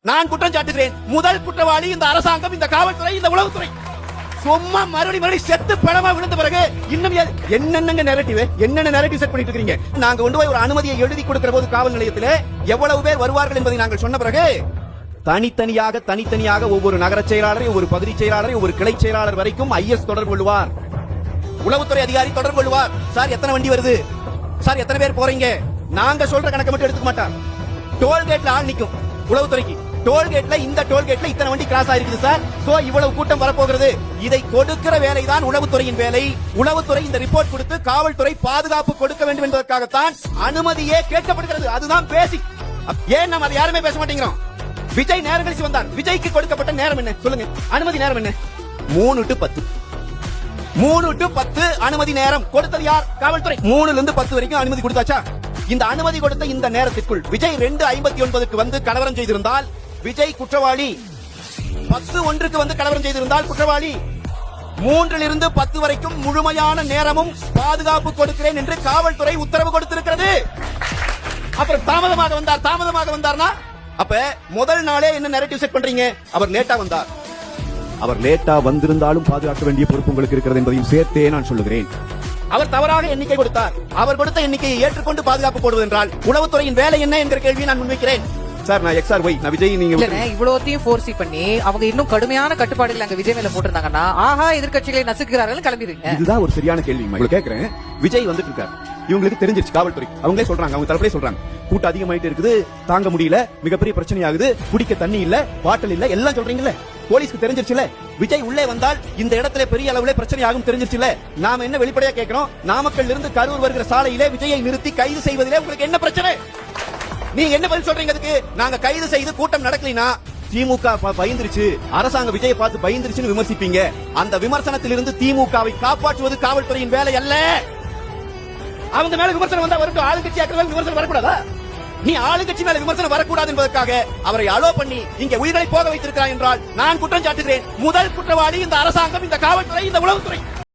நான் குற்றம் சாட்டுகிறேன். முதல் குற்றவாளி இந்த அரசாங்கம், இந்த காவல்துறை, இந்த உளவுத்துறை. சும்மா மறுபடியும் செத்து பணமா விழுந்த பிறகு இன்னும் என்னென்ன நரேட்டிவ் செட் பண்ணிட்டு இருக்கீங்க. நாங்க கொண்டு போய் ஒரு அனுமதியை எழுதி கொடுக்கிற போது காவல் நிலையத்தில் எவ்வளவு பேர் வருவார்கள் என்பதை நாங்கள் சொன்ன பிறகு தனித்தனியாக ஒவ்வொரு நகர செயலாளரை, ஒவ்வொரு பகுதி செயலாளரை, ஒவ்வொரு கிளை செயலாளர் வரைக்கும் ஐஎஸ் தொடர்பு கொள்வார், உளவுத்துறை அதிகாரி தொடர்பு கொள்வார். சார் எத்தனை வண்டி வருது, சார் எத்தனை பேர் போறீங்க, நாங்க சொல்ற கணக்கு மட்டும் எடுத்துக்க மாட்டார். டோல்கேட்ல ஆள் நிக்கும் உளவுத்துறைக்கு, டோல்கேட்ல இந்த டோல்கேட்ல இத்தனை வண்டி கிராஸ் ஆயிருக்குது சார், சோ இவ்வளவு கூட்டம் வரப்போகிறது. இதை கொடுக்கிற வேலை தான் உளவுத்துறையின் வேலை. உளவுத்துறை இந்த ரிப்போர்ட் கொடுத்து காவல்துறை பாதுகாப்பு கொடுக்க வேண்டும் என்பதற்காகத்தான் அனுமதியே கேட்கப்படுகிறது. அதுதான் பேசிக். ஏன் நம்ம அதை யாருமே பேச மாட்டேங்கிறோம். விஜய் நேரம் கழிச்சு வந்தார். விஜய்க்கு கொடுக்கப்பட்ட நேரம் என்ன சொல்லுங்க, அனுமதி நேரம் என்ன? 3 to 10. 3 to 10 அனுமதி நேரம் கொடுத்தது யார்? காவல்துறை. 3ல இருந்து 10 வரைக்கும் அனுமதி கொடுத்தாச்சா? இந்த அனுமதி கொடுத்த இந்த நேரத்திற்குள் விஜய் 2:59க்கு வந்து கலவரம் செய்திருந்தால் விஜய் குற்றவாளி. 10:01க்கு வந்து கலவரம் செய்திருந்தால் குற்றவாளி. 3ல் இருந்து 10 வரைக்கும் முழுமையான நேரமும் பாதுகாப்பு கொடுக்கிறேன் என்று காவல்துறை உத்தரவு கொடுத்திருக்கிறது. அப்புறம் தாமதமாக வந்தார்னா அப்ப முதல் நாளே என்ன நரேட்டிவ் செட் பண்றீங்க? அவர் லேட்டா வந்தார். அவர் லேட்டா வந்திருந்தாலும் பாதுகாக்க வேண்டிய பொறுப்பு உங்களுக்கு இருக்கிறது என்பதையும் சேர்த்தே நான் சொல்லுகிறேன். அவர் தவறாக எண்ணிக்கை கொடுத்தார். அவர் கொடுத்த எண்ணிக்கையை ஏற்றுக்கொண்டு பாதுகாப்பு போடுவது என்றால் உளவுத்துறையின் வேலை என்ன என்கிற கேள்வியை நான் முன்வைக்கிறேன். சார் நான் எக்ஸ்ஆர் ஒய், நான் விஜய், நீங்க இவ்வளவுத்தையும் ஃபோர்சி பண்ணி அவங்க இன்னும் கடுமையான கட்டுப்பாடுகள் அங்க விஜய் மேல போட்டிருந்தாங்கன்னா ஆஹா எதிர்க்கட்சிகளை நசுக்கிறார்கள் கிளம்பிடுங்க. இதுதான் ஒரு சரியான கேள்வி. உங்களுக்கு கேட்கிறேன். விஜய் வந்துட்டு இருக்காரு, இவங்களுக்கு தெரிஞ்சிருச்சு காவல்துறை, அவங்களே சொல்றாங்க, அவங்க தரப்புலே சொல்றாங்க, கூட்டம் அதிகமாயிட்டு இருக்குது, தாங்க முடியல, மிகப்பெரிய பிரச்சனை ஆகுது, குடிக்க தண்ணி இல்ல, பாட்டில் இல்ல, எல்லாம் சொல்றீங்கல்ல. போலீஸ்க்கு தெரிஞ்சிருச்சுல விஜய் உள்ளே வந்தால் இந்த இடத்துல பெரிய அளவுல பிரச்சனை ஆகும் தெரிஞ்சிருச்சுல. நாம என்ன வெளிப்படையா கேட்கிறோம், நாமக்கல் இருந்து கரூர் வருகிற சாலையிலே விஜயை நிறுத்தி கைது செய்வதிலே உங்களுக்கு என்ன பிரச்சனை? நீங்க என்ன பதில் சொல்றீங்க அதுக்கு? நாங்க கைது செய்து கூட்டம் நடக்கலைனா திமுக பயந்துருச்சு, அரசாங்க விஜயை பார்த்து பயந்துருச்சுன்னு விமர்சிப்பீங்க. அந்த விமர்சனத்திலிருந்து திமுகவை காப்பாற்றுவது காவல்துறையின் வேலை அல்ல. அவங்க மேல விமர்சனம் வந்தா வரட்டும், ஆளுங்கட்சி விமர்சனம் வரக்கூடாதா? நீ ஆளுங்கட்சி மேல விமர்சனம் வரக்கூடாது என்பதற்காக அவரை அலோ பண்ணி இங்க உயிர்களை போக வைத்திருக்கிறார் என்றால் நான் குற்றம் சாட்டுகிறேன். முதல் குற்றவாளி இந்த அரசாங்கம், இந்த காவல்துறை, இந்த உளவுத்துறை.